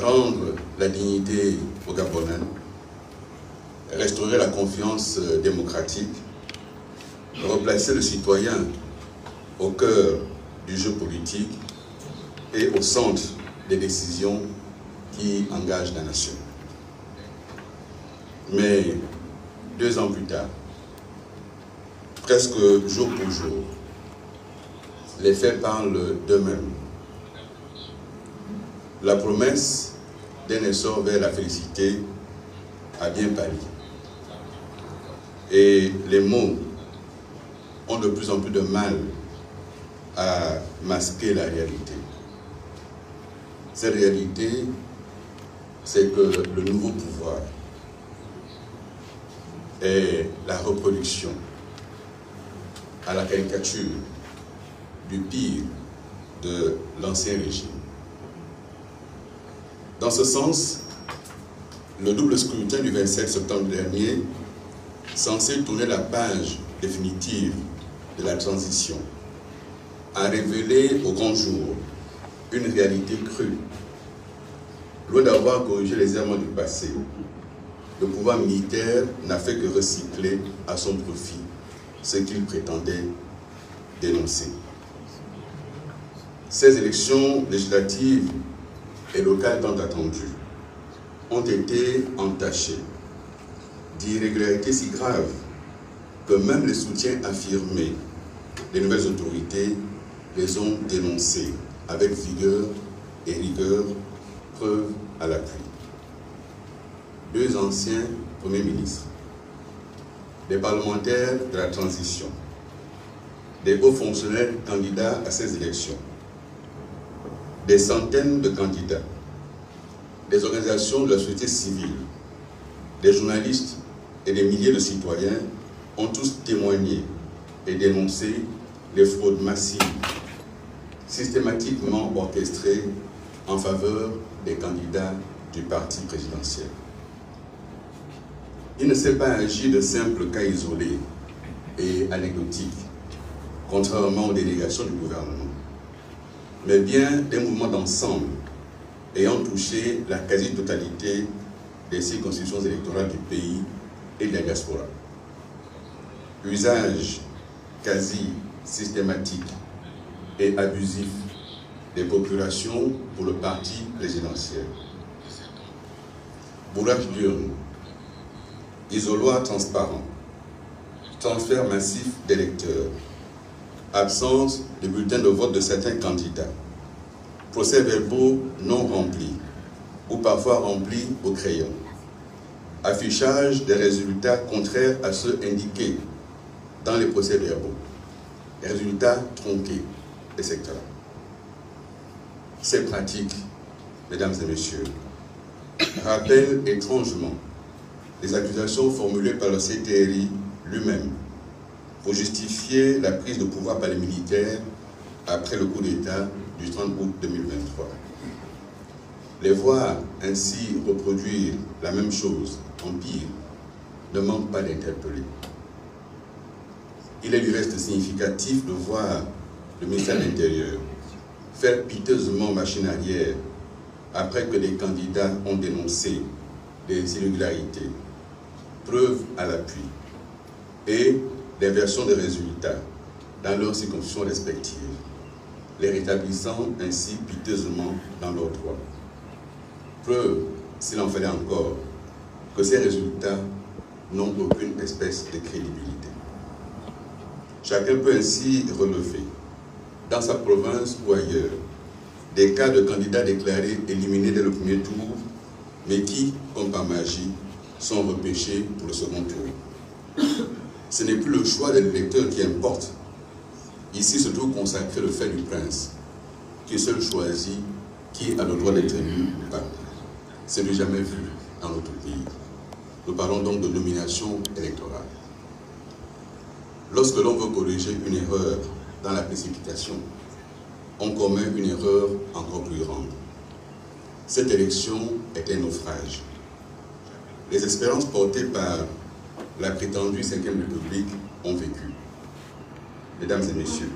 rendre la dignité aux Gabonais, restaurer la confiance démocratique, replacer le citoyen au cœur du jeu politique et au centre des décisions qui engagent la nation. Mais 2 ans plus tard, presque jour pour jour, les faits parlent d'eux-mêmes. La promesse d'un essor vers la félicité a bien pâli. Et les mots ont de plus en plus de mal à masquer la réalité. Cette réalité, c'est que le nouveau pouvoir est la reproduction à la caricature du pire de l'ancien régime. Dans ce sens, le double scrutin du 27 septembre dernier, censé tourner la page définitive de la transition, a révélé au grand jour une réalité crue. Loin d'avoir corrigé les errements du passé, le pouvoir militaire n'a fait que recycler à son profit ce qu'il prétendait dénoncer. Ces élections législatives et locales tant attendues ont été entachées d'irrégularités si graves que même les soutiens affirmés des nouvelles autorités les ont dénoncées avec vigueur et rigueur, preuve à l'appui. 2 anciens premiers ministres, des parlementaires de la transition, des hauts fonctionnaires candidats à ces élections, des centaines de candidats, des organisations de la société civile, des journalistes et des milliers de citoyens ont tous témoigné et dénoncé les fraudes massives, systématiquement orchestrées en faveur des candidats du parti présidentiel. Il ne s'est pas agi de simples cas isolés et anecdotiques, contrairement aux délégations du gouvernement, mais bien des mouvements d'ensemble ayant touché la quasi-totalité des circonscriptions électorales du pays et de la diaspora. Usage quasi systématique et abusif des procurations pour le parti présidentiel. Bourrage d'urnes, isoloir transparent, transfert massif d'électeurs, absence de bulletins de vote de certains candidats, procès-verbaux non remplis ou parfois remplis au crayon, affichage des résultats contraires à ceux indiqués dans les procès-verbaux, résultats tronqués, etc. Ces pratiques, mesdames et messieurs, rappellent étrangement les accusations formulées par le CTRI lui-même pour justifier la prise de pouvoir par les militaires après le coup d'État du 30 août 2023. Les voir ainsi reproduire la même chose en pire ne manque pas d'interpeller. Il est du reste significatif de voir le ministère de l'Intérieur faire piteusement machine arrière après que des candidats ont dénoncé des irrégularités, preuves à l'appui, et des versions de résultats dans leurs circonscriptions respectives, les rétablissant ainsi piteusement dans leurs droits. Preuve, s'il en fallait encore, que ces résultats n'ont aucune espèce de crédibilité. Chacun peut ainsi relever, dans sa province ou ailleurs, des cas de candidats déclarés éliminés dès le premier tour, mais qui, comme par magie, sont repêchés pour le second tour. Ce n'est plus le choix de l'électeur qui importe. Ici se trouve consacré le fait du prince, qui seul choisit qui a le droit d'être élu ou pas. C'est du jamais vu dans notre pays. Nous parlons donc de nomination électorale. Lorsque l'on veut corriger une erreur dans la précipitation, on commet une erreur encore plus grande. Cette élection est un naufrage. Les espérances portées par la prétendue 5e République ont vécu. Mesdames et messieurs,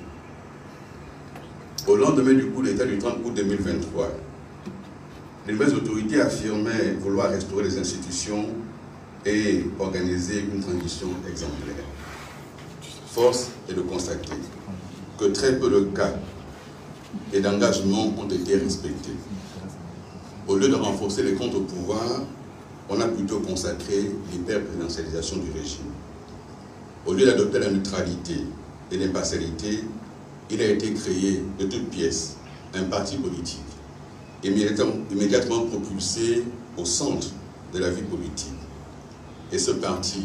au lendemain du coup d'État du 30 août 2023, les nouvelles autorités affirmaient vouloir restaurer les institutions et organiser une transition exemplaire. Force est de constater que très peu de cas et d'engagements ont été respectés. Au lieu de renforcer les comptes au pouvoir, on a plutôt consacré l'hyper-présidentialisation du régime. Au lieu d'adopter la neutralité et l'impartialité, il a été créé de toutes pièces un parti politique, immédiatement propulsé au centre de la vie politique. Et ce parti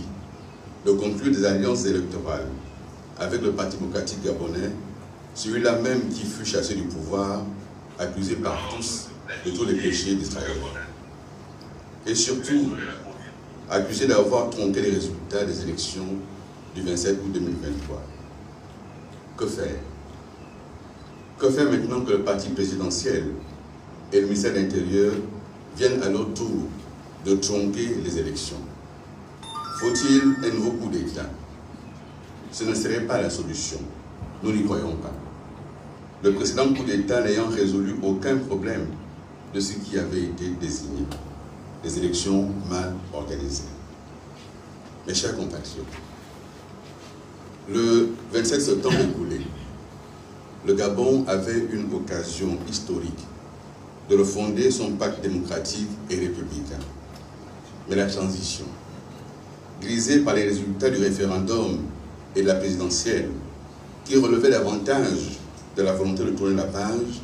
de conclure des alliances électorales avec le Parti démocratique gabonais, celui-là même qui fut chassé du pouvoir, accusé par tous de tous les péchés d'Israël. Et surtout, accusé d'avoir tronqué les résultats des élections du 27 août 2023. Que faire? Que faire maintenant que le parti présidentiel et le ministère de l'Intérieur viennent à leur tour de tronquer les élections? Faut-il un nouveau coup d'État? Ce ne serait pas la solution. Nous n'y croyons pas. Le précédent coup d'État n'ayant résolu aucun problème de ce qui avait été désigné. Des élections mal organisées. Mes chers compatriotes, le 27 septembre écoulé, le Gabon avait une occasion historique de refonder son pacte démocratique et républicain. Mais la transition, grisée par les résultats du référendum et de la présidentielle, qui relevaient davantage de la volonté de tourner la page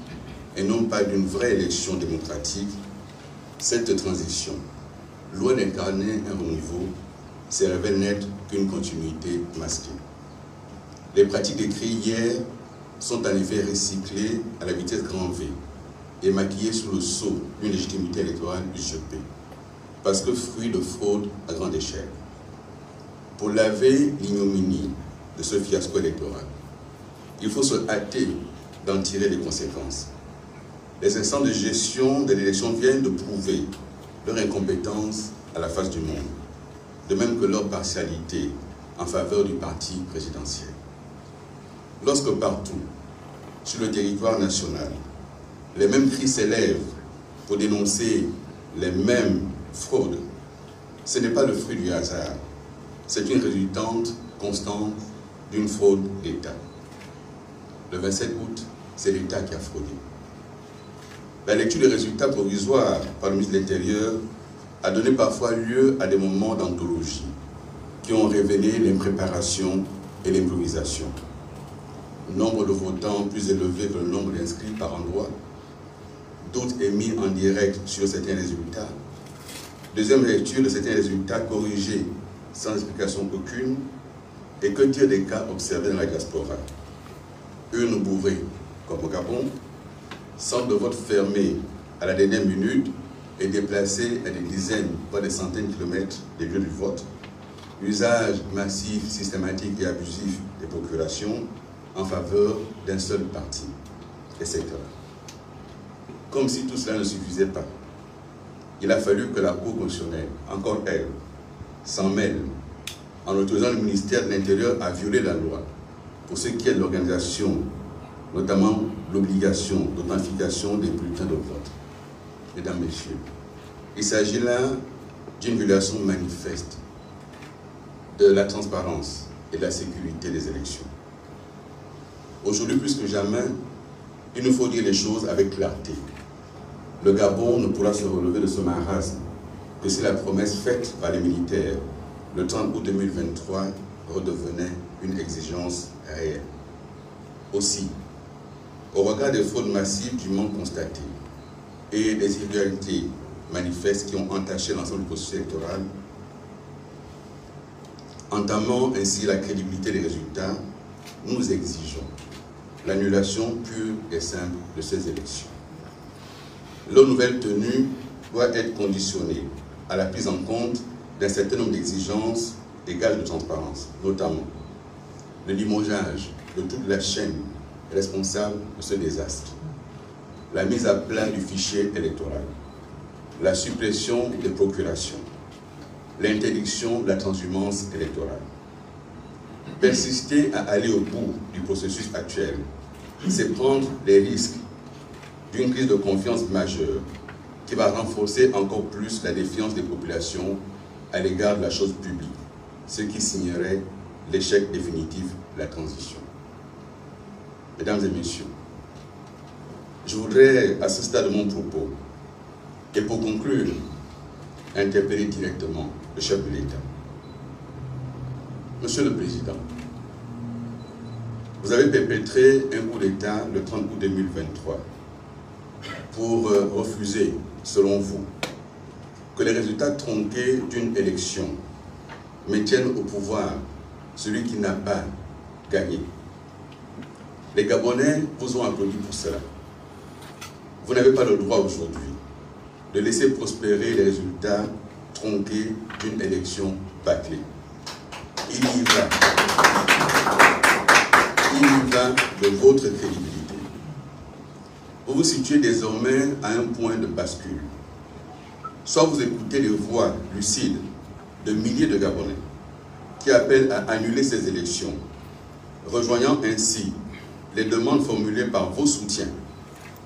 et non pas d'une vraie élection démocratique, cette transition, loin d'incarner un renouveau, se révèle n'être qu'une continuité masquée. Les pratiques décrites hier sont en effet recyclées à la vitesse grand V et maquillées sous le sceau d'une légitimité électorale usurpée, parce que fruit de fraude à grande échelle. Pour laver l'ignominie de ce fiasco électoral, il faut se hâter d'en tirer les conséquences. Les instances de gestion de l'élection viennent de prouver leur incompétence à la face du monde, de même que leur partialité en faveur du parti présidentiel. Lorsque partout, sur le territoire national, les mêmes cris s'élèvent pour dénoncer les mêmes fraudes, ce n'est pas le fruit du hasard, c'est une résultante constante d'une fraude d'État. Le 27 août, c'est l'État qui a fraudé. La lecture des résultats provisoires par le ministre de l'Intérieur a donné parfois lieu à des moments d'anthologie qui ont révélé l'impréparation et l'improvisation. Nombre de votants plus élevé que le nombre d'inscrits par endroit, doutes émis en direct sur certains résultats, deuxième lecture de certains résultats corrigés sans explication aucune, et que dire des cas observés dans la diaspora. Urnes bourrées, comme au Gabon, centres de vote fermés à la dernière minute et déplacés à des dizaines, voire des centaines de kilomètres des lieux du vote, usage massif, systématique et abusif des procurations en faveur d'un seul parti, etc. Comme si tout cela ne suffisait pas, il a fallu que la Cour constitutionnelle, encore elle, s'en mêle en autorisant le ministère de l'Intérieur à violer la loi pour ce qui est de l'organisation, notamment l'obligation d'authentification des bulletins de vote. Mesdames, Messieurs, il s'agit là d'une violation manifeste de la transparence et de la sécurité des élections. Aujourd'hui, plus que jamais, il nous faut dire les choses avec clarté. Le Gabon ne pourra se relever de ce marasme que si la promesse faite par les militaires le 30 août 2023 redevenait une exigence réelle. Aussi, au regard des fraudes massives du manque constaté et des irrégularités manifestes qui ont entaché l'ensemble du processus électoral, entamant ainsi la crédibilité des résultats, nous exigeons l'annulation pure et simple de ces élections. Leur nouvelle tenue doit être conditionnée à la prise en compte d'un certain nombre d'exigences et gages de transparence, notamment le limogeage de toute la chaîne responsable de ce désastre, la mise à plat du fichier électoral, la suppression des procurations, l'interdiction de la transhumance électorale. Persister à aller au bout du processus actuel, c'est prendre les risques d'une crise de confiance majeure qui qui va renforcer encore plus la défiance des populations à l'égard de la chose publique, ce qui signerait l'échec définitif de la transition. Mesdames et messieurs, je voudrais, à ce stade de mon propos, et pour conclure, interpeller directement le chef de l'État. Monsieur le Président, vous avez perpétré un coup d'État le 30 août 2023 pour refuser, selon vous, que les résultats tronqués d'une élection maintiennent au pouvoir celui qui n'a pas gagné. Les Gabonais vous ont applaudi pour cela. Vous n'avez pas le droit aujourd'hui de laisser prospérer les résultats tronqués d'une élection bâclée. Il y va de votre crédibilité. Vous vous situez désormais à un point de bascule. Soit vous écoutez les voix lucides de milliers de Gabonais qui appellent à annuler ces élections, rejoignant ainsi les demandes formulées par vos soutiens,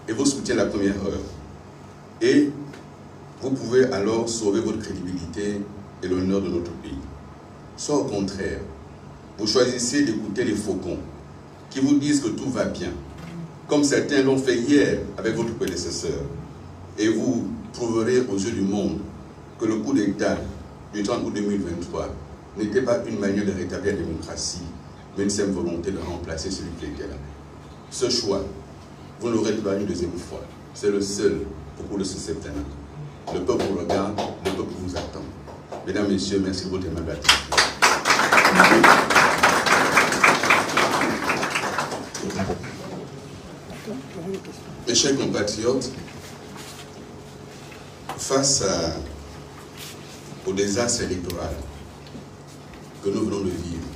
et vos soutiens la première heure. Et vous pouvez alors sauver votre crédibilité et l'honneur de notre pays. Soit au contraire, vous choisissez d'écouter les faucons qui vous disent que tout va bien, comme certains l'ont fait hier avec votre prédécesseur, et vous prouverez aux yeux du monde que le coup d'État du 30 août 2023 n'était pas une manière de rétablir la démocratie, mais une simple volonté de remplacer celui qui était là. Ce choix, vous n'aurez pas une deuxième fois. C'est le seul au cours de ce septennat. Le peuple vous regarde, le peuple vous attend. Mesdames, Messieurs, merci de votre aimable attention. Mes chers compatriotes, face au désastre électoral que nous venons de vivre,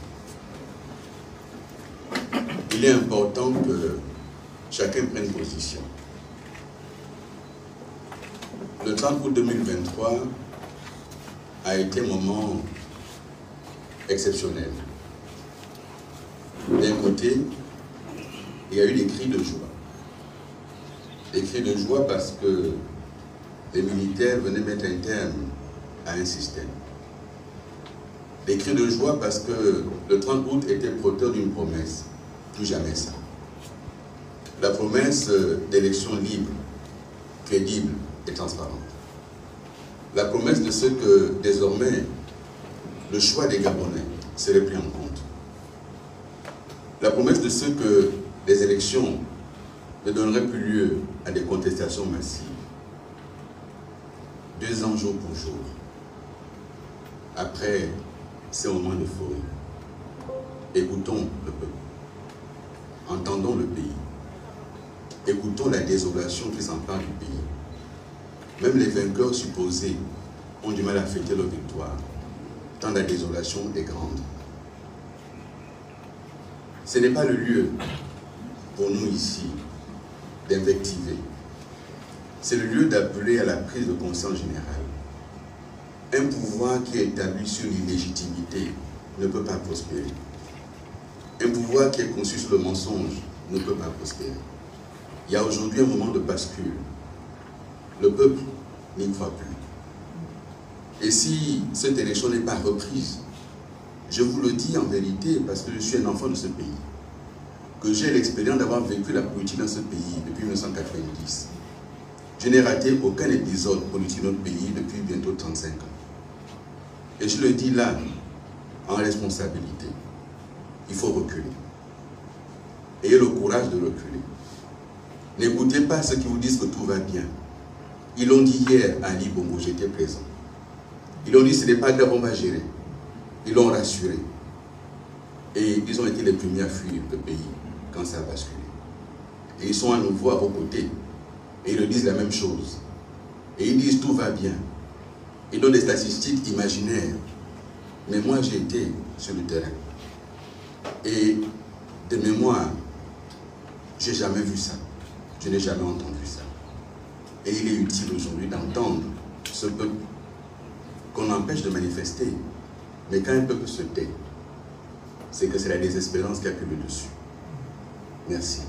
il est important que chacun prenne position. Le 30 août 2023 a été un moment exceptionnel. D'un côté, il y a eu des cris de joie. Des cris de joie parce que les militaires venaient mettre un terme à un système. Des cris de joie parce que le 30 août était porteur d'une promesse. Plus jamais ça. La promesse d'élections libres, crédibles et transparentes. La promesse de ce que désormais le choix des Gabonais serait pris en compte. La promesse de ce que les élections ne donneraient plus lieu à des contestations massives. 2 ans jour pour jour. Après ces moments d'euphorie, écoutons le peuple. Entendons le pays. Écoutons la désolation qui s'empare du pays. Même les vainqueurs supposés ont du mal à fêter leur victoire, tant la désolation est grande. Ce n'est pas le lieu pour nous ici d'invectiver. C'est le lieu d'appeler à la prise de conscience générale. Un pouvoir qui est établi sur l'illégitimité ne peut pas prospérer. Un pouvoir qui est conçu sur le mensonge ne peut pas prospérer. Il y a aujourd'hui un moment de bascule. Le peuple n'y croit plus. Et si cette élection n'est pas reprise, je vous le dis en vérité parce que je suis un enfant de ce pays, que j'ai l'expérience d'avoir vécu la politique dans ce pays depuis 1990. Je n'ai raté aucun épisode politique de notre pays depuis bientôt 35 ans. Et je le dis là, en responsabilité. Il faut reculer. Ayez le courage de reculer. N'écoutez pas ceux qui vous disent que tout va bien. Ils l'ont dit hier à Ali Bongo, j'étais présent. Ils ont dit ce n'est pas grave, on va gérer. Ils l'ont rassuré. Et ils ont été les premiers à fuir le pays quand ça a basculé. Et ils sont à nouveau à vos côtés. Et ils le disent la même chose. Et ils disent tout va bien. Ils donnent des statistiques imaginaires. Mais moi j'ai été sur le terrain. Et de mémoire, je n'ai jamais vu ça. Je n'ai jamais entendu ça. Et il est utile aujourd'hui d'entendre ce peuple qu'on empêche de manifester. Mais quand un peuple se tait, c'est que c'est la désespérance qui a pris le dessus. Merci.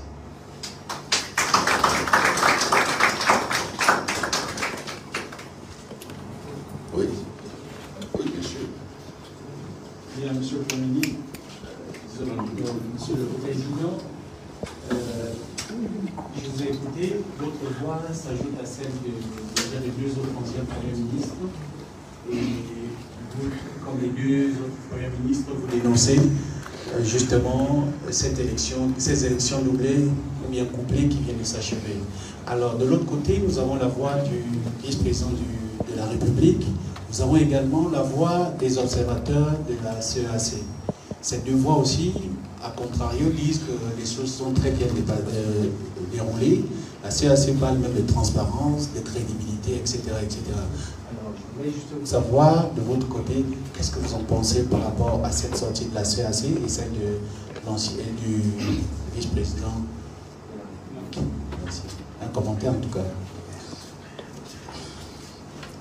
Oui. Oui, bien sûr. Bien, Monsieur le Premier ministre, Monsieur le Président, je vous ai écouté, votre voix s'ajoute à celle des deux autres anciens Premiers ministres. Et vous, comme les deux autres Premiers ministres, vous dénoncez justement ces élections doublées ou bien couplées qui viennent de s'achever. Alors, de l'autre côté, nous avons la voix du vice-président de la République. Nous avons également la voix des observateurs de la CEAC. Ces deux voix aussi, à contrario, disent que les choses sont très bien déroulées. La CEAC parle même de transparence, de crédibilité, etc. etc. Alors, je voudrais juste savoir, de votre côté, qu'est-ce que vous en pensez par rapport à cette sortie de la CEAC et celle du vice-président. Merci. Un commentaire en tout cas.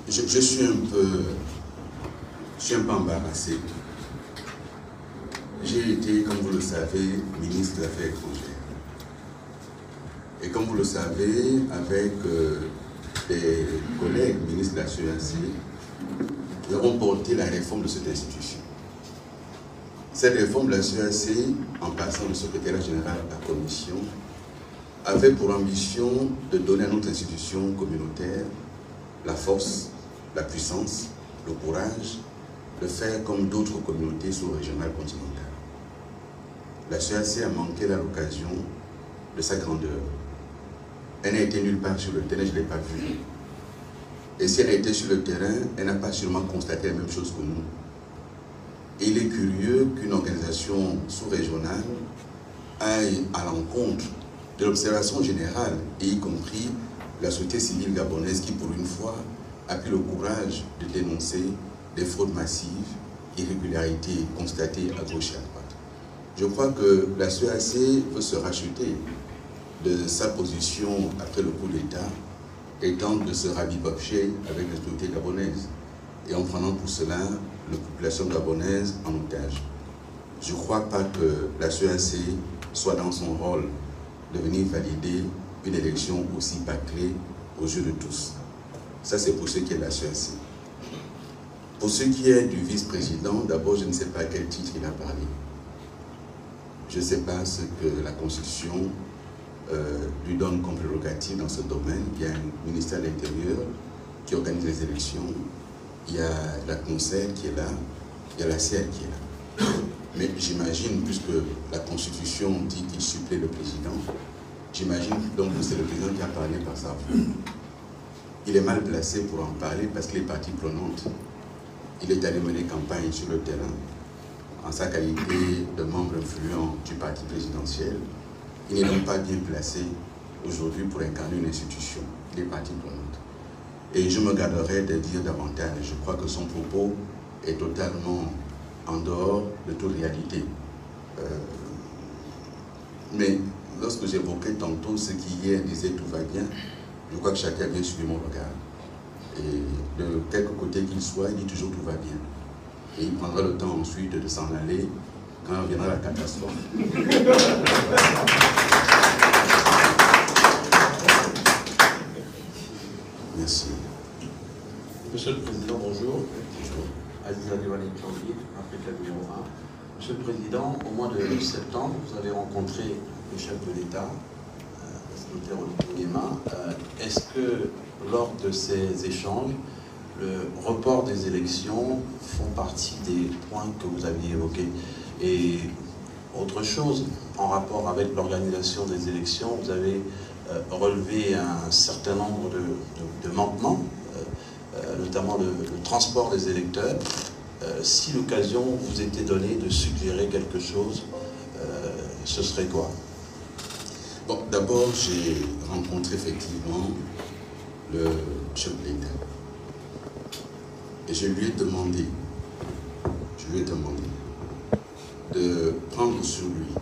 Je suis un peu embarrassé. J'ai été, comme vous le savez, ministre des Affaires étrangères. Et comme vous le savez, avec des collègues ministres de la CEAC, nous avons porté la réforme de cette institution. Cette réforme de la CEAC, en passant le secrétaire général à la Commission, avait pour ambition de donner à notre institution communautaire la force, la puissance, le courage de faire comme d'autres communautés sous-régionales continentales. La CEAC a manqué à l'occasion de sa grandeur. Elle n'a été nulle part sur le terrain, je ne l'ai pas vue. Et si elle a été sur le terrain, elle n'a pas sûrement constaté la même chose que nous. Et il est curieux qu'une organisation sous-régionale aille à l'encontre de l'observation générale, et y compris la société civile gabonaise qui, pour une fois, a pris le courage de dénoncer des fraudes massives, irrégularités constatées à gauche et à droite. Je crois que la CEAC veut se racheter de sa position après le coup d'État et tente de se rabibocher avec les autorités gabonaises et en prenant pour cela la population gabonaise en otage. Je ne crois pas que la CEAC soit dans son rôle de venir valider une élection aussi bâclée aux yeux de tous. Ça, c'est pour ce qui est de la CEAC. Pour ce qui est du vice-président, d'abord, je ne sais pas à quel titre il a parlé. Je ne sais pas ce que la Constitution lui donne comme prérogative dans ce domaine. Il y a un ministère de l'Intérieur qui organise les élections, il y a la CNOSER qui est là, il y a la CER qui est là. Mais j'imagine, puisque la Constitution dit qu'il supplée le président, j'imagine donc que c'est le président qui a parlé par sa voix. Il est mal placé pour en parler parce qu'il est partie prenante. Il est allé mener campagne sur le terrain en sa qualité de membre influent du parti présidentiel. Il n'est donc pas bien placé aujourd'hui pour incarner une institution. Il est partie prenante. Et je me garderai de dire davantage. Je crois que son propos est totalement en dehors de toute réalité. Mais lorsque j'évoquais tantôt ce qui hier disait tout va bien, je crois que chacun a bien suivi mon regard. Et de quelque côté qu'il soit, il dit toujours tout va bien. Et il prendra le temps ensuite de s'en aller quand viendra la catastrophe. Merci. Monsieur le Président, bonjour. Bonjour. Aziza Diwali Tchangui, Afrique numéro 1. Monsieur le Président, au mois de septembre, vous avez rencontré le chef de l'État, le secrétaire Olivier Nguema. Est-ce que lors de ces échanges, le report des élections font partie des points que vous aviez évoqués? Et autre chose, en rapport avec l'organisation des élections, vous avez relevé un certain nombre de manquements, notamment le transport des électeurs. Si l'occasion vous était donnée de suggérer quelque chose, ce serait quoi? Bon, d'abord, j'ai rencontré effectivement le chef de l'État. Et je lui ai demandé de prendre sur lui,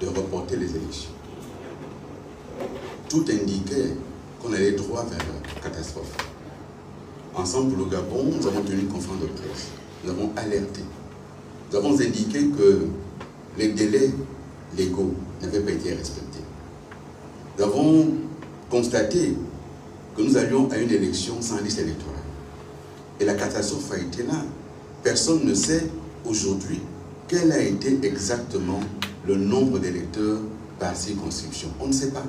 de reporter les élections. Tout indiquait qu'on allait droit vers la catastrophe. Ensemble pour le Gabon, nous avons tenu une conférence de presse. Nous avons alerté. Nous avons indiqué que les délais légaux n'avaient pas été respectés. Nous avons constaté que nous allions à une élection sans liste électorale. Et la catastrophe a été là. Personne ne sait aujourd'hui quel a été exactement le nombre d'électeurs par circonscription. On ne sait pas.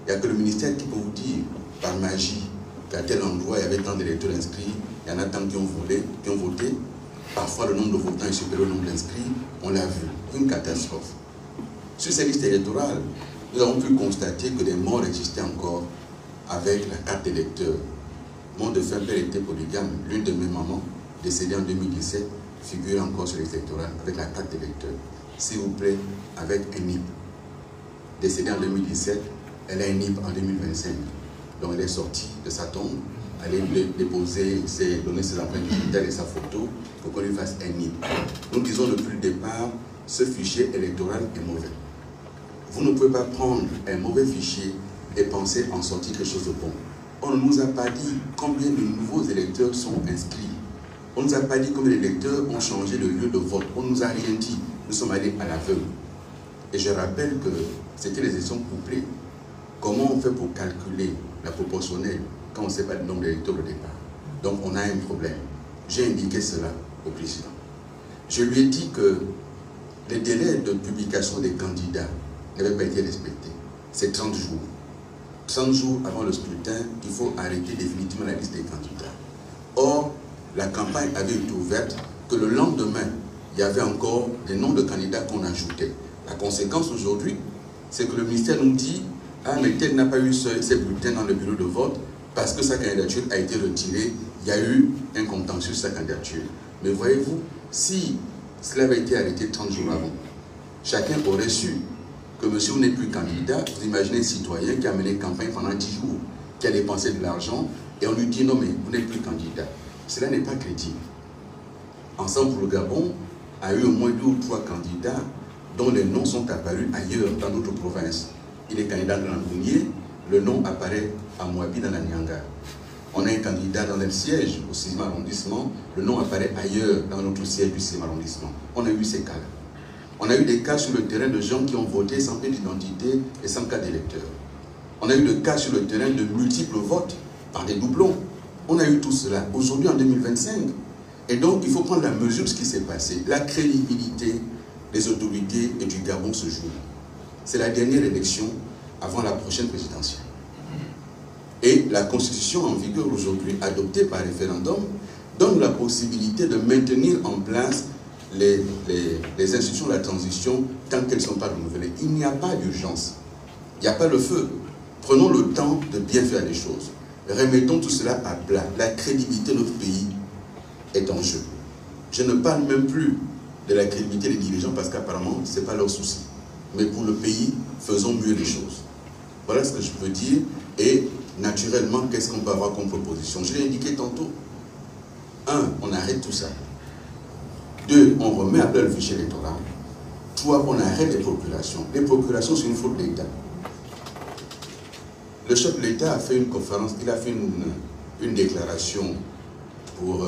Il n'y a que le ministère qui peut vous dire, par magie, qu'à tel endroit, il y avait tant d'électeurs inscrits, il y en a tant qui ont voté. Parfois, le nombre de votants est supérieur au nombre d'inscrits. On l'a vu. Une catastrophe. Sur ces listes électorales, nous avons pu constater que des morts existaient encore avec la carte d'électeur. Mon défunt père était polygame. L'une de mes mamans, décédée en 2017, figure encore sur les électorales avec la carte d'électeur. S'il vous plaît, avec un NIP. Décédée en 2017, elle a un NIP en 2025. Donc elle est sortie de sa tombe, elle est déposer, donner ses empreintes digitales et sa photo pour qu'on lui fasse un NIP. Nous disons depuis le départ, ce fichier électoral est mauvais. Vous ne pouvez pas prendre un mauvais fichier et penser en sortir quelque chose de bon. On ne nous a pas dit combien de nouveaux électeurs sont inscrits. On ne nous a pas dit combien d'électeurs ont changé de lieu de vote. On ne nous a rien dit. Nous sommes allés à l'aveugle. Et je rappelle que c'était les élections couplées. Comment on fait pour calculer la proportionnelle quand on ne sait pas le nombre d'électeurs au départ? Donc on a un problème. J'ai indiqué cela au président. Je lui ai dit que les délais de publication des candidats n'avaient pas été respectés. C'est 30 jours. 30 jours avant le scrutin, il faut arrêter définitivement la liste des candidats. Or, la campagne avait été ouverte que le lendemain, il y avait encore des noms de candidats qu'on ajoutait. La conséquence aujourd'hui, c'est que le ministère nous dit « Ah, mais tel n'a pas eu ses bulletins dans le bureau de vote parce que sa candidature a été retirée. Il y a eu un contentieux sur sa candidature. » Mais voyez-vous, si cela avait été arrêté 30 jours avant, chacun aurait su que monsieur, vous n'êtes plus candidat. Vous imaginez un citoyen qui a mené campagne pendant 10 jours, qui a dépensé de l'argent, et on lui dit non, mais vous n'êtes plus candidat. Cela n'est pas crédible. Ensemble pour le Gabon a eu au moins 2 ou 3 candidats dont les noms sont apparus ailleurs, dans d'autres provinces. Il est candidat dans l'Angounier, le nom apparaît à Moabi dans la Nyanga. On a un candidat dans le siège au 6e arrondissement, le nom apparaît ailleurs dans notre siège du 6e arrondissement. On a eu ces cas-là. On a eu des cas sur le terrain de gens qui ont voté sans pièce d'identité et sans carte d'électeur. On a eu des cas sur le terrain de multiples votes par des doublons. On a eu tout cela aujourd'hui en 2025. Et donc, il faut prendre la mesure de ce qui s'est passé. La crédibilité des autorités et du Gabon se joue. C'est la dernière élection avant la prochaine présidentielle. Et la constitution en vigueur aujourd'hui, adoptée par référendum, donne la possibilité de maintenir en place les institutions de la transition tant qu'elles ne sont pas renouvelées. Il n'y a pas d'urgence. Il n'y a pas le feu. Prenons le temps de bien faire les choses. Remettons tout cela à plat. La crédibilité de notre pays est en jeu. Je ne parle même plus de la crédibilité des dirigeants parce qu'apparemment, ce n'est pas leur souci. Mais pour le pays, faisons mieux les choses. Voilà ce que je peux dire. Et naturellement, qu'est-ce qu'on peut avoir comme proposition? Je l'ai indiqué tantôt. 1, on arrête tout ça. 2, on remet à plat le fichier électoral. 3, on arrête les procurations. Les procurations, c'est une faute de l'État. Le chef de l'État a fait une conférence, il a fait une déclaration pour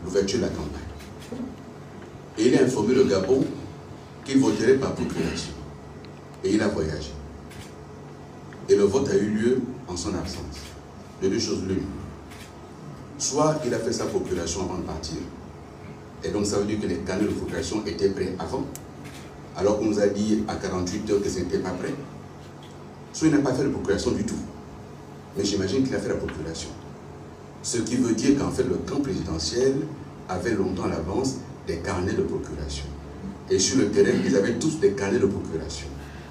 l'ouverture de la campagne. Et il a informé le Gabon qu'il voterait par procuration. Et il a voyagé. Et le vote a eu lieu en son absence. De 2 choses l'une. Soit il a fait sa procuration avant de partir. Et donc ça veut dire que les carnets de procuration étaient prêts avant. Alors qu'on nous a dit à 48 heures que ce n'était pas prêt. Soit il n'a pas fait de procuration du tout. Mais j'imagine qu'il a fait la procuration. Ce qui veut dire qu'en fait le camp présidentiel avait longtemps à l'avance des carnets de procuration. Et sur le terrain, ils avaient tous des carnets de procuration.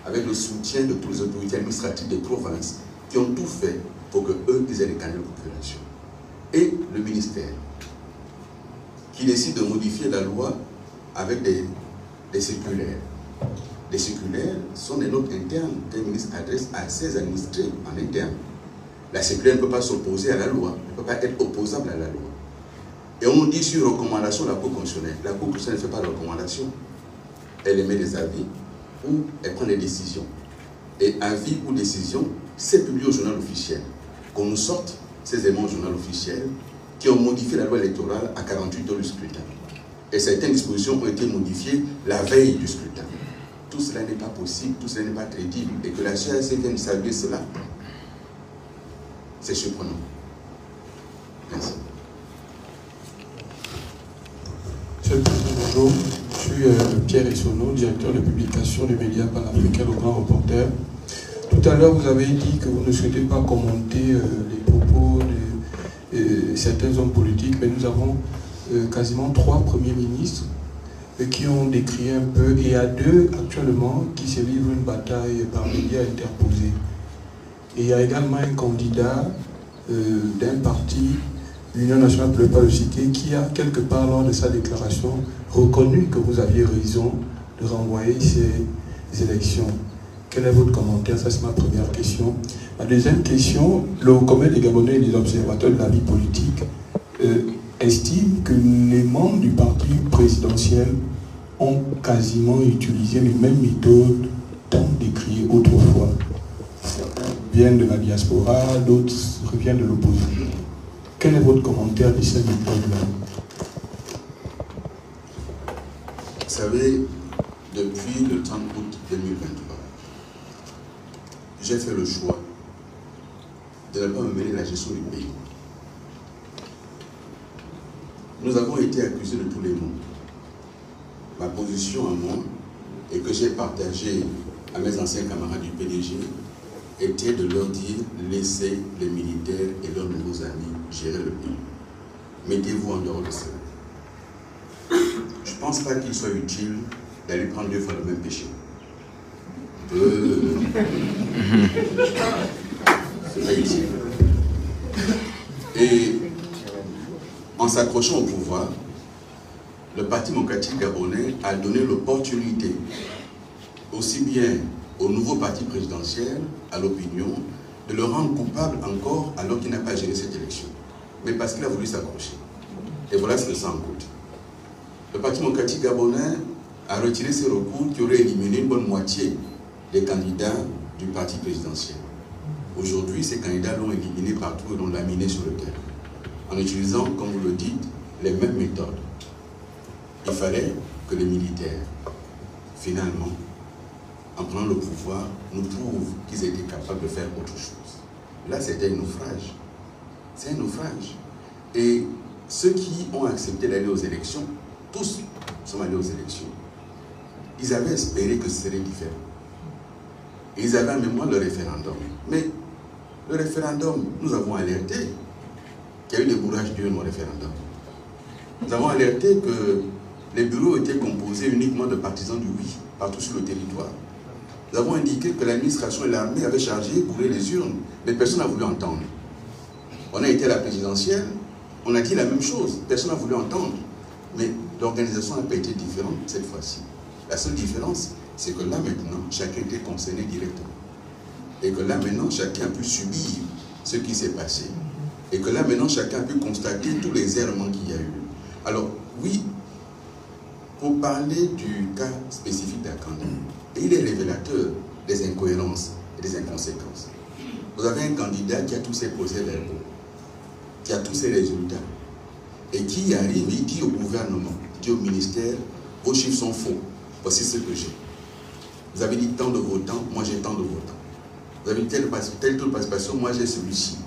Avec le soutien de toutes les autorités administratives des provinces qui ont tout fait pour que eux ils aient des carnets de procuration. Et le ministère qui décide de modifier la loi avec des circulaires. Les circulaires sont des notes internes qu'un ministre adresse à ses administrés en interne. La circulaire ne peut pas s'opposer à la loi, ne peut pas être opposable à la loi. Et on nous dit sur recommandation de la Cour constitutionnelle. La Cour constitutionnelle ne fait pas de recommandation. Elle émet des avis ou elle prend des décisions. Et avis ou décision, c'est publié au journal officiel. Qu'on nous sorte ces éléments au journal officiel qui ont modifié la loi électorale à 48 heures du scrutin. Et certaines dispositions ont été modifiées la veille du scrutin. Tout cela n'est pas possible, tout cela n'est pas crédible. Et que la CAC vienne saluer cela, c'est surprenant. Merci. Bonjour, je suis Pierre Essonneau, directeur de publication du média panafricain Le Grand Reporter. Tout à l'heure, vous avez dit que vous ne souhaitez pas commenter les propos de certains hommes politiques, mais nous avons quasiment 3 premiers ministres qui ont décrit un peu, et il y a 2 actuellement qui se livrent une bataille par médias interposés. Et il y a également un candidat d'un parti, l'Union nationale pour le pas le citer, qui a quelque part lors de sa déclaration reconnu que vous aviez raison de renvoyer ces élections. Quel est votre commentaire? Ça, c'est ma première question. Ma deuxième question, le commun des Gabonais et des observateurs de la vie politique estime que les membres du parti présidentiel ont quasiment utilisé les mêmes méthodes tant décriées autrefois. Certains viennent de la diaspora, d'autres reviennent de l'opposition. Quel est votre commentaire de ces méthodes-là? Vous savez, depuis le 30 août 2023, j'ai fait le choix de ne pas me mêler la gestion du pays. Nous avons été accusés de tous les maux. Ma position à moi, et que j'ai partagée à mes anciens camarades du PDG, était de leur dire: laissez les militaires et leurs nouveaux amis gérer le pays. Mettez-vous en dehors de ça. Je ne pense pas qu'il soit utile d'aller prendre 2 fois le même péché. C'est pas utile. Et en s'accrochant au pouvoir, le Parti démocratique gabonais a donné l'opportunité, aussi bien au nouveau parti présidentiel, à l'opinion, de le rendre coupable encore alors qu'il n'a pas géré cette élection. Mais parce qu'il a voulu s'accrocher. Et voilà ce que ça en coûte. Le Parti démocratique gabonais a retiré ses recours qui auraient éliminé une bonne moitié des candidats du parti présidentiel. Aujourd'hui, ces candidats l'ont éliminé partout et l'ont laminé sur le terrain, en utilisant, comme vous le dites, les mêmes méthodes. Il fallait que les militaires, finalement, en prenant le pouvoir, nous prouvent qu'ils étaient capables de faire autre chose. Là, c'était un naufrage. C'est un naufrage. Et ceux qui ont accepté d'aller aux élections, tous sont allés aux élections. Ils avaient espéré que ce serait différent. Ils avaient en mémoire le référendum. Mais le référendum, nous avons alerté qu'il y a eu des bourrages d'urnes au référendum. Nous avons alerté que les bureaux étaient composés uniquement de partisans du oui, partout sur le territoire. Nous avons indiqué que l'administration et l'armée avaient chargé pour les urnes, mais personne n'a voulu entendre. On a été à la présidentielle, on a dit la même chose, personne n'a voulu entendre. Mais l'organisation n'a pas été différente cette fois-ci. La seule différence, c'est que là maintenant, chacun était concerné directement. Et que là maintenant, chacun a pu subir ce qui s'est passé. Et que là maintenant, chacun a pu constater tous les errements qu'il y a eu. Alors, oui, pour parler du cas spécifique d'Akanda, il est révélateur des incohérences et des inconséquences. Vous avez un candidat qui a tous ses procès-verbaux, qui a tous ses résultats, et qui arrive et dit au gouvernement, dit au ministère, vos chiffres sont faux, voici ce que j'ai. Vous avez dit tant de votants, moi j'ai tant de votants. Vous avez dit tel taux de participation, moi j'ai celui-ci.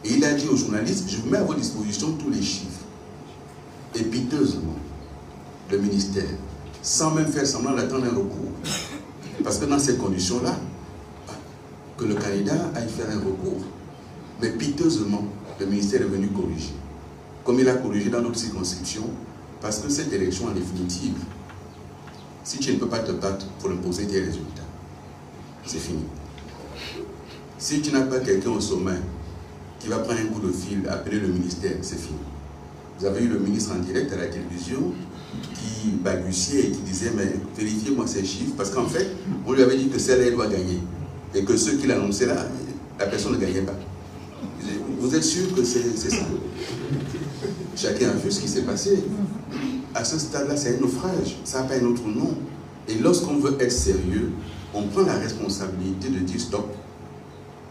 Et il a dit aux journalistes, je vous mets à votre disposition tous les chiffres. Et piteusement, le ministère, sans même faire semblant d'attendre un recours, parce que dans ces conditions-là, que le candidat aille faire un recours, mais piteusement, le ministère est venu corriger. Comme il a corrigé dans d'autres circonscriptions, parce que cette élection, en définitive, si tu ne peux pas te battre pour imposer tes résultats, c'est fini. Si tu n'as pas quelqu'un au sommet qui va prendre un coup de fil, appeler le ministère, c'est fini. Vous avez eu le ministre en direct à la télévision qui balbutiait et qui disait, mais vérifiez-moi ces chiffres, parce qu'en fait, on lui avait dit que celle-là, elle doit gagner. Et que ceux qui l'annonçaient là, la personne ne gagnait pas. Vous êtes sûr que c'est ça? Chacun a vu ce qui s'est passé. À ce stade-là, c'est un naufrage. Ça n'a pas un autre nom. Et lorsqu'on veut être sérieux, on prend la responsabilité de dire stop.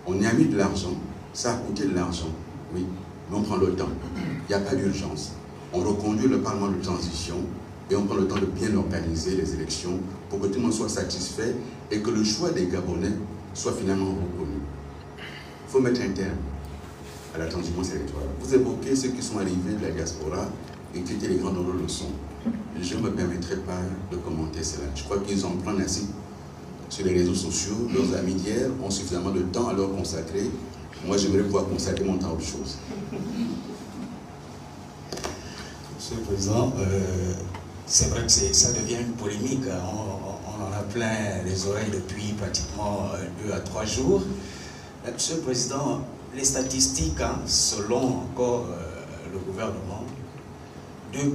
On y a mis de l'argent. Ça a coûté de l'argent. Oui. Mais on prend le temps. Il n'y a pas d'urgence. On reconduit le Parlement de transition et on prend le temps de bien organiser les élections pour que tout le monde soit satisfait et que le choix des Gabonais soit finalement reconnu. Il faut mettre un terme à la transhumance électorale. Vous évoquez ceux qui sont arrivés de la diaspora et qui étaient les grands donneurs de leçons. Je ne me permettrai pas de commenter cela. Je crois qu'ils en prennent assez sur les réseaux sociaux. Leurs amis d'hier ont suffisamment de temps à leur consacrer. Moi, j'aimerais pouvoir consacrer mon temps à autre chose. Monsieur le Président, c'est vrai que ça devient une polémique. On en a plein les oreilles depuis pratiquement 2 à 3 jours. Monsieur le Président, les statistiques, selon encore le gouvernement, 2%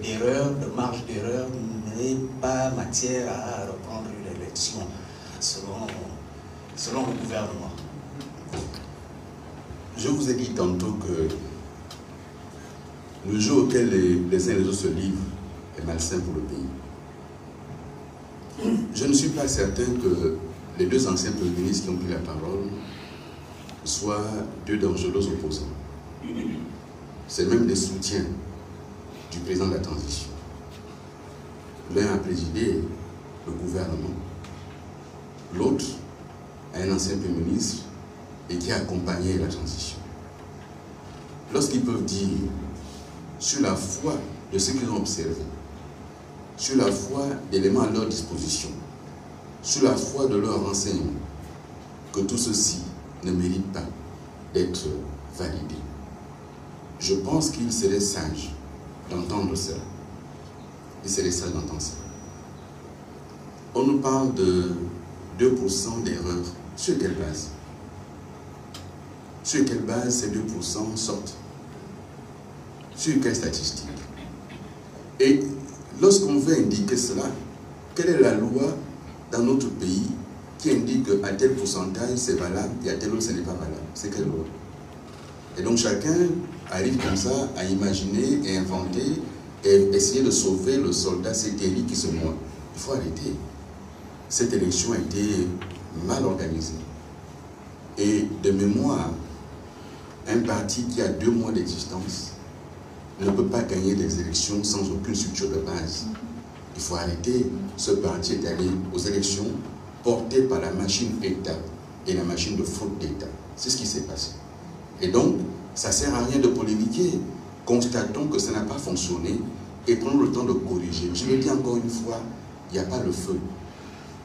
d'erreur, de marge d'erreur n'est pas matière à reprendre une élection, selon le gouvernement. Je vous ai dit tantôt que le jeu auquel les uns et les autres se livrent est malsain pour le pays. Je ne suis pas certain que les 2 anciens premiers ministres qui ont pris la parole soient 2 dangereux opposants. C'est même des soutiens du président de la transition. L'un a présidé le gouvernement, l'autre a un ancien premier ministre et qui a accompagné la transition. Lorsqu'ils peuvent dire, sur la foi de ce qu'ils ont observé, sur la foi d'éléments à leur disposition, sur la foi de leurs renseignements, que tout ceci ne mérite pas d'être validé. Je pense qu'il serait sage d'entendre cela. Il serait sage d'entendre cela. On nous parle de 2% d'erreurs. Sur quelle base? Sur quelle base ces 2% sortent? Sur quelle statistique? Et lorsqu'on veut indiquer cela, quelle est la loi dans notre pays qui indique qu'à tel pourcentage c'est valable et à tel autre ce n'est pas valable? C'est quelle loi? Et donc chacun arrive comme ça à imaginer et inventer et essayer de sauver le soldat Sétéri qui se noie. Il faut arrêter. Cette élection a été mal organisée. Et de mémoire, un parti qui a 2 mois d'existence ne peut pas gagner des élections sans aucune structure de base. Il faut arrêter. Ce parti est allé aux élections porté par la machine État et la machine de fraude d'État. C'est ce qui s'est passé. Et donc, ça ne sert à rien de polémiquer. Constatons que ça n'a pas fonctionné et prenons le temps de corriger. Je le dis encore une fois, il n'y a pas le feu.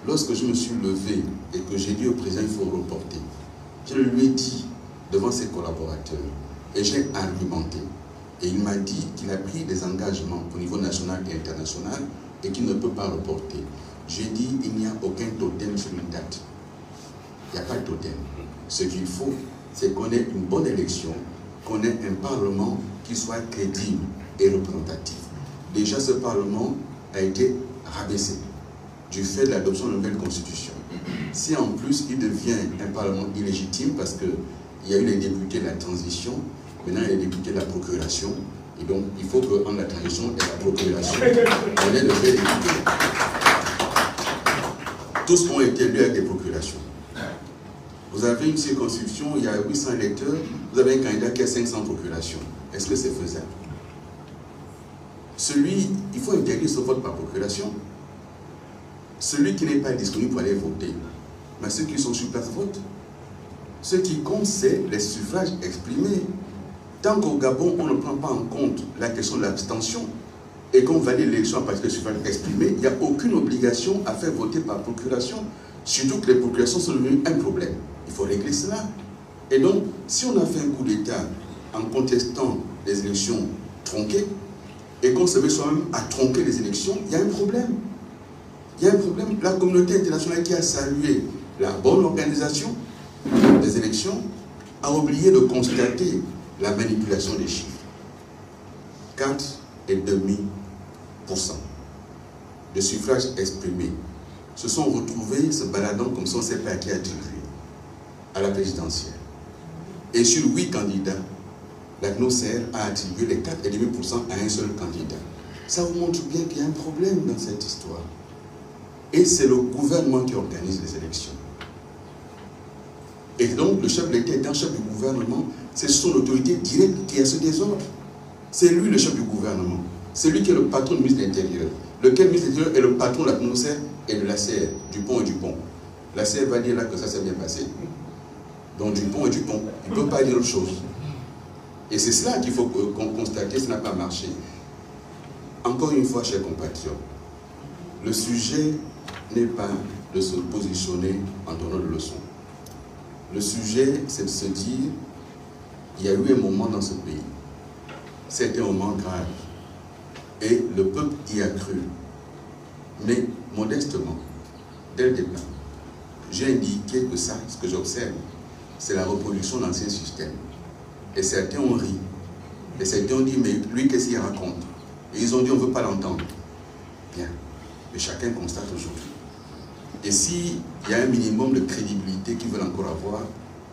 Lorsque je me suis levé et que j'ai dit au président, il faut reporter, je lui ai dit devant ses collaborateurs et j'ai argumenté. Et il m'a dit qu'il a pris des engagements au niveau national et international et qu'il ne peut pas reporter. J'ai dit il n'y a aucun totem sur une date. Il n'y a pas de totem. Ce qu'il faut, c'est qu'on ait une bonne élection, qu'on ait un Parlement qui soit crédible et représentatif. Déjà, ce Parlement a été rabaissé du fait de l'adoption de la nouvelle Constitution. Si en plus il devient un Parlement illégitime parce qu'il y a eu les députés de la transition, maintenant il y a les députés de la procuration, et donc il faut qu'entre la transition et la procuration, on ait de vrais députés. Tous ont été élus avec des procurations. Vous avez une circonscription, il y a 800 électeurs, vous avez un candidat qui a 500 procurations. Est-ce que c'est faisable? Il faut interdire ce vote par procuration. Celui qui n'est pas disponible pour aller voter, mais ceux qui sont sur place votent. Ce qui compte, c'est les suffrages exprimés. Tant qu'au Gabon, on ne prend pas en compte la question de l'abstention et qu'on valide l'élection à partir des suffrages exprimés, il n'y a aucune obligation à faire voter par procuration. Surtout que les procurations sont devenues un problème. Il faut régler cela. Et donc, si on a fait un coup d'État en contestant les élections tronquées et qu'on se met soi-même à tronquer les élections, il y a un problème. Il y a un problème. La communauté internationale qui a salué la bonne organisation des élections a oublié de constater la manipulation des chiffres. 4,5% de suffrages exprimés se sont retrouvés se baladant comme ça, on ne sait pas à qui attribuer, à la présidentielle. Et sur 8 candidats, la CNOSER a attribué les 4,5% à un seul candidat. Ça vous montre bien qu'il y a un problème dans cette histoire. Et c'est le gouvernement qui organise les élections. Et donc, le chef de l'État étant chef du gouvernement, c'est son autorité directe qui a ce désordre. C'est lui le chef du gouvernement. C'est lui qui est le patron du ministre de l'Intérieur. Lequel ministre de l'Intérieur est le patron de la CNOSER et de la CR, Dupont et Dupont. La CR va dire là que ça s'est bien passé. Donc Dupont et Dupont, il ne peut pas dire autre chose. Et c'est cela qu'il faut constater, ça n'a pas marché. Encore une fois, chers compatriotes, le sujet n'est pas de se positionner en donnant de leçons. Le sujet, c'est de se dire, il y a eu un moment dans ce pays, c'était un moment grave, et le peuple y a cru. Mais modestement, dès le départ, j'ai indiqué que ça, ce que j'observe, c'est la reproduction d'anciens systèmes. Et certains ont ri. Et certains ont dit, mais lui, qu'est-ce qu'il raconte? Et ils ont dit, on ne veut pas l'entendre. Bien. Mais chacun constate aujourd'hui. Et s'il y a un minimum de crédibilité qu'ils veulent encore avoir,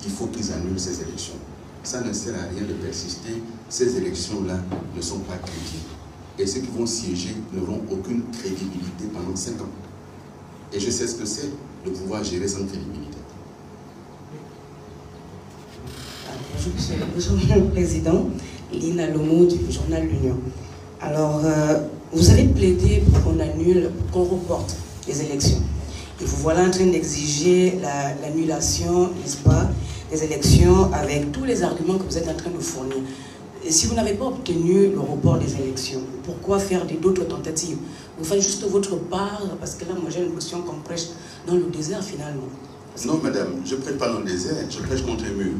il faut qu'ils annulent ces élections. Ça ne sert à rien de persister. Ces élections-là ne sont pas crédibles. Et ceux qui vont siéger n'auront aucune crédibilité pendant 5 ans. Et je sais ce que c'est de pouvoir gérer sans crédibilité. Bonjour, Monsieur le Président. Lina Lomo du journal L'Union. Alors, vous avez plaidé pour qu'on annule, qu'on reporte les élections. Et vous voilà en train d'exiger l'annulation, n'est-ce pas, des élections avec tous les arguments que vous êtes en train de fournir. Et si vous n'avez pas obtenu le report des élections, pourquoi faire d'autres tentatives? Vous faites juste votre part, parce que là, moi j'ai l'impression qu'on prêche dans le désert finalement. Non, madame, je ne prêche pas dans le désert, je prêche contre les murs.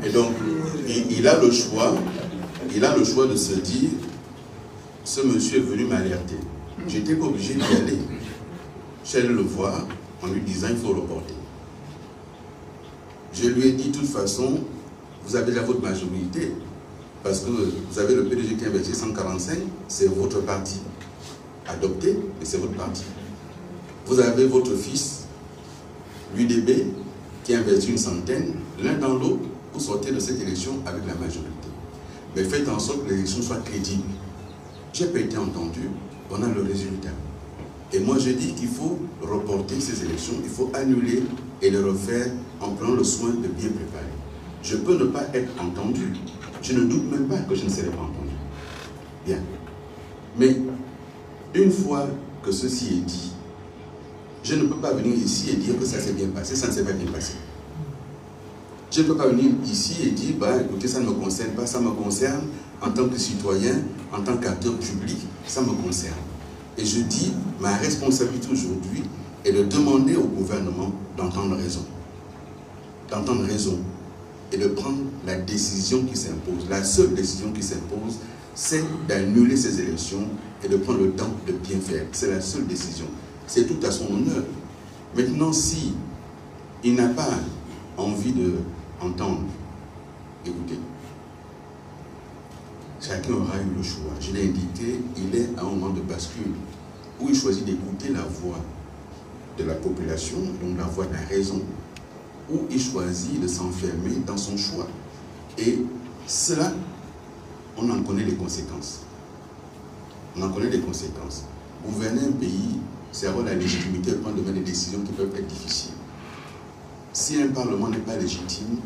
Et donc, il a le choix de se dire, ce monsieur est venu m'alerter. J'étais pas obligé d'y aller. J'allais le voir en lui disant, il faut reporter. Je lui ai dit, de toute façon, vous avez déjà votre majorité, parce que vous avez le PDG qui a investi 145, c'est votre parti. Adopté, mais c'est votre parti. Vous avez votre fils, l'UDB, qui a investi 100, l'un dans l'autre, pour sortir de cette élection avec la majorité. Mais faites en sorte que l'élection soit crédible. Je n'ai pas été entendu, on a le résultat. Et moi je dis qu'il faut reporter ces élections, il faut annuler et les refaire en prenant le soin de bien préparer. Je peux ne pas être entendu, je ne doute même pas que je ne serai pas entendu. Bien. Mais une fois que ceci est dit, je ne peux pas venir ici et dire que ça s'est bien passé, ça ne s'est pas bien passé. Je ne peux pas venir ici et dire, bah, écoutez, ça ne me concerne pas, ça me concerne en tant que citoyen, en tant qu'acteur public, ça me concerne. Et je dis, ma responsabilité aujourd'hui est de demander au gouvernement d'entendre raison. D'entendre raison et de prendre la décision qui s'impose. La seule décision qui s'impose, c'est d'annuler ces élections et de prendre le temps de bien faire. C'est la seule décision. C'est tout à son honneur. Maintenant, si il n'a pas envie d'entendre, écoutez, chacun aura eu le choix. Je l'ai indiqué, il est à un moment de bascule où il choisit d'écouter la voix de la population, donc la voix de la raison, où il choisit de s'enfermer dans son choix. Et cela, on en connaît les conséquences. On en connaît les conséquences. Gouverner un pays, c'est avoir la légitimité de prendre des décisions qui peuvent être difficiles. Si un Parlement n'est pas légitime,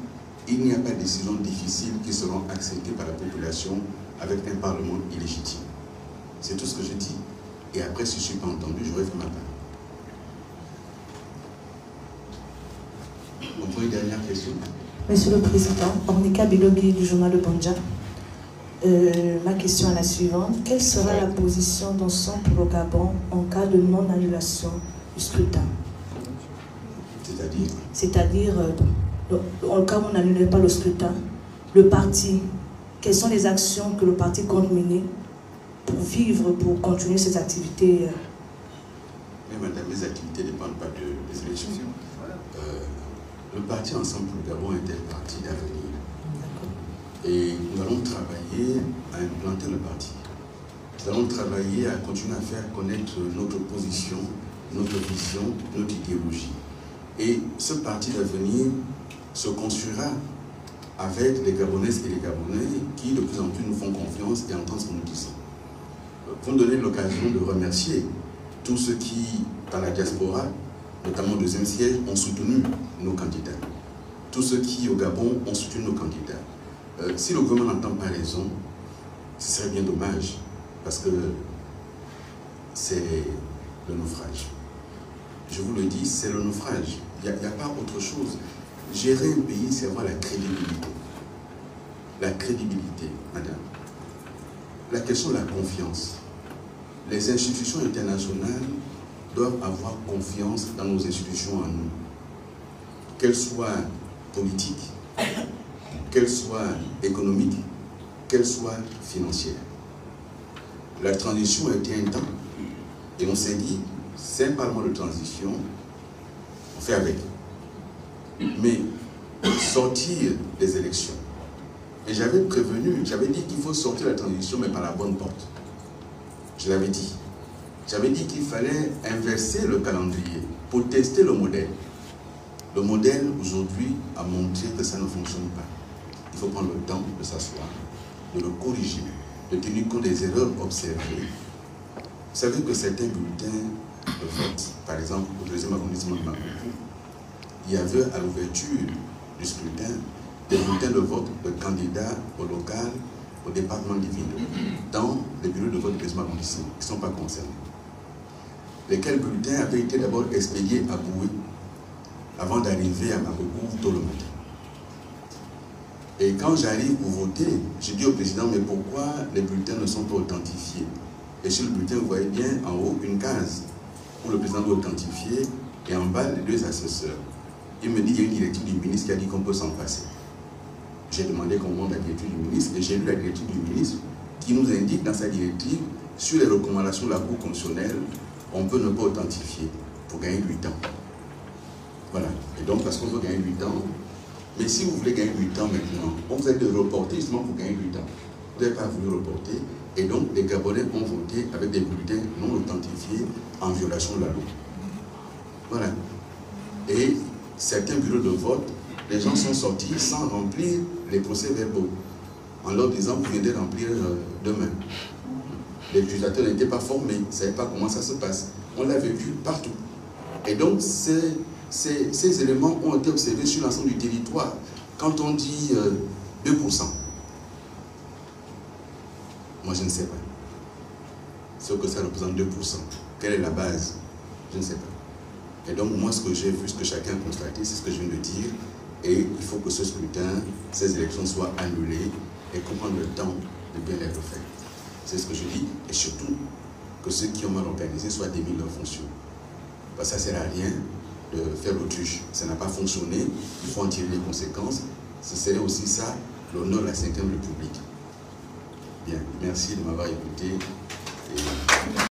il n'y a pas de décisions difficiles qui seront acceptées par la population avec un Parlement illégitime. C'est tout ce que je dis. Et après, si je ne suis pas entendu, j'aurais fait ma part. On prend une dernière question. Monsieur le Président, Ornika Bilogui du journal Le Banja. Ma question est la suivante. Quelle sera la position d'ensemble pour le Gabon en cas de non-annulation du scrutin? C'est-à-dire? C'est-à-dire, en cas où on n'annule pas le scrutin, le parti, quelles sont les actions que le parti compte mener pour vivre, pour continuer ses activités? Mais madame, les activités ne dépendent pas des élections. Le parti Ensemble pour le Gabon est un parti d'avenir. Et nous allons travailler à implanter le parti. Nous allons travailler à continuer à faire connaître notre position, notre vision, notre idéologie. Et ce parti d'avenir se construira avec les Gabonaises et les Gabonais qui de plus en plus nous font confiance et entendent ce que nous disons. Vous me donnez l'occasion de remercier tous ceux qui, dans la diaspora, notamment au deuxième siège, ont soutenu nos candidats. Tous ceux qui, au Gabon, ont soutenu nos candidats. Si le gouvernement n'entend pas raison, ce serait bien dommage, parce que c'est le naufrage. Je vous le dis, c'est le naufrage. Il n'y a pas autre chose. Gérer un pays, c'est avoir la crédibilité. La crédibilité, madame. La question de la confiance. Les institutions internationales doivent avoir confiance dans nos institutions à nous. Qu'elles soient politiques, qu'elles soient économiques, qu'elles soient financières. La transition a été un temps. Et on s'est dit, c'est un parlement de transition, on fait avec. Mais sortir des élections. Et j'avais prévenu, j'avais dit qu'il faut sortir la transition, mais par la bonne porte. Je l'avais dit. J'avais dit qu'il fallait inverser le calendrier pour tester le modèle. Le modèle, aujourd'hui, a montré que ça ne fonctionne pas. Il faut prendre le temps de s'asseoir, de le corriger, de tenir compte des erreurs observées. Vous savez que certains bulletins de vote, par exemple, au deuxième arrondissement de Maputo, il y avait à l'ouverture du scrutin des bulletins de vote de candidats au local, au département des villes, dans les bureaux de vote du deuxième arrondissement, qui ne sont pas concernés. Lesquels bulletins avaient été d'abord expédiés à Boué, avant d'arriver à Maputo tôt le matin. Et quand j'arrive pour voter, je dis au président, mais pourquoi les bulletins ne sont pas authentifiés? Et sur le bulletin, vous voyez bien en haut une case où le président doit authentifier et en bas les deux assesseurs. Il me dit qu'il y a une directive du ministre qui a dit qu'on peut s'en passer. J'ai demandé qu'on monte la directive du ministre et j'ai lu la directive du ministre qui nous indique dans sa directive, sur les recommandations de la Cour constitutionnelle, on peut ne pas authentifier pour gagner 8 ans. Voilà. Et donc, parce qu'on veut gagner 8 ans, mais si vous voulez gagner 8 ans maintenant, on vous a de reporter justement pour gagner 8 ans. Vous n'avez pas voulu reporter. Et donc, les Gabonais ont voté avec des bulletins non authentifiés en violation de la loi. Voilà. Et certains bureaux de vote, les gens sont sortis sans remplir les procès-verbaux, en leur disant vous viendrez remplir demain. Les législateurs n'étaient pas formés, ils ne savaient pas comment ça se passe. On l'avait vu partout. Et donc, ces éléments ont été observés sur l'ensemble du territoire. Quand on dit 2%, moi je ne sais pas. Ce que ça représente 2%. Quelle est la base? Je ne sais pas. Et donc moi ce que j'ai vu, ce que chacun a constaté, c'est ce que je viens de dire. Et il faut que ce scrutin, ces élections soient annulées et qu'on prenne le temps de bien les refaire. C'est ce que je dis. Et surtout, que ceux qui ont mal organisé soient démis de leurs fonctions. Parce que ça ne sert à rien de faire l'autruche. Ça n'a pas fonctionné. Il faut en tirer les conséquences. Ce serait aussi ça, l'honneur de la 5e République. Bien, merci de m'avoir écouté. Et...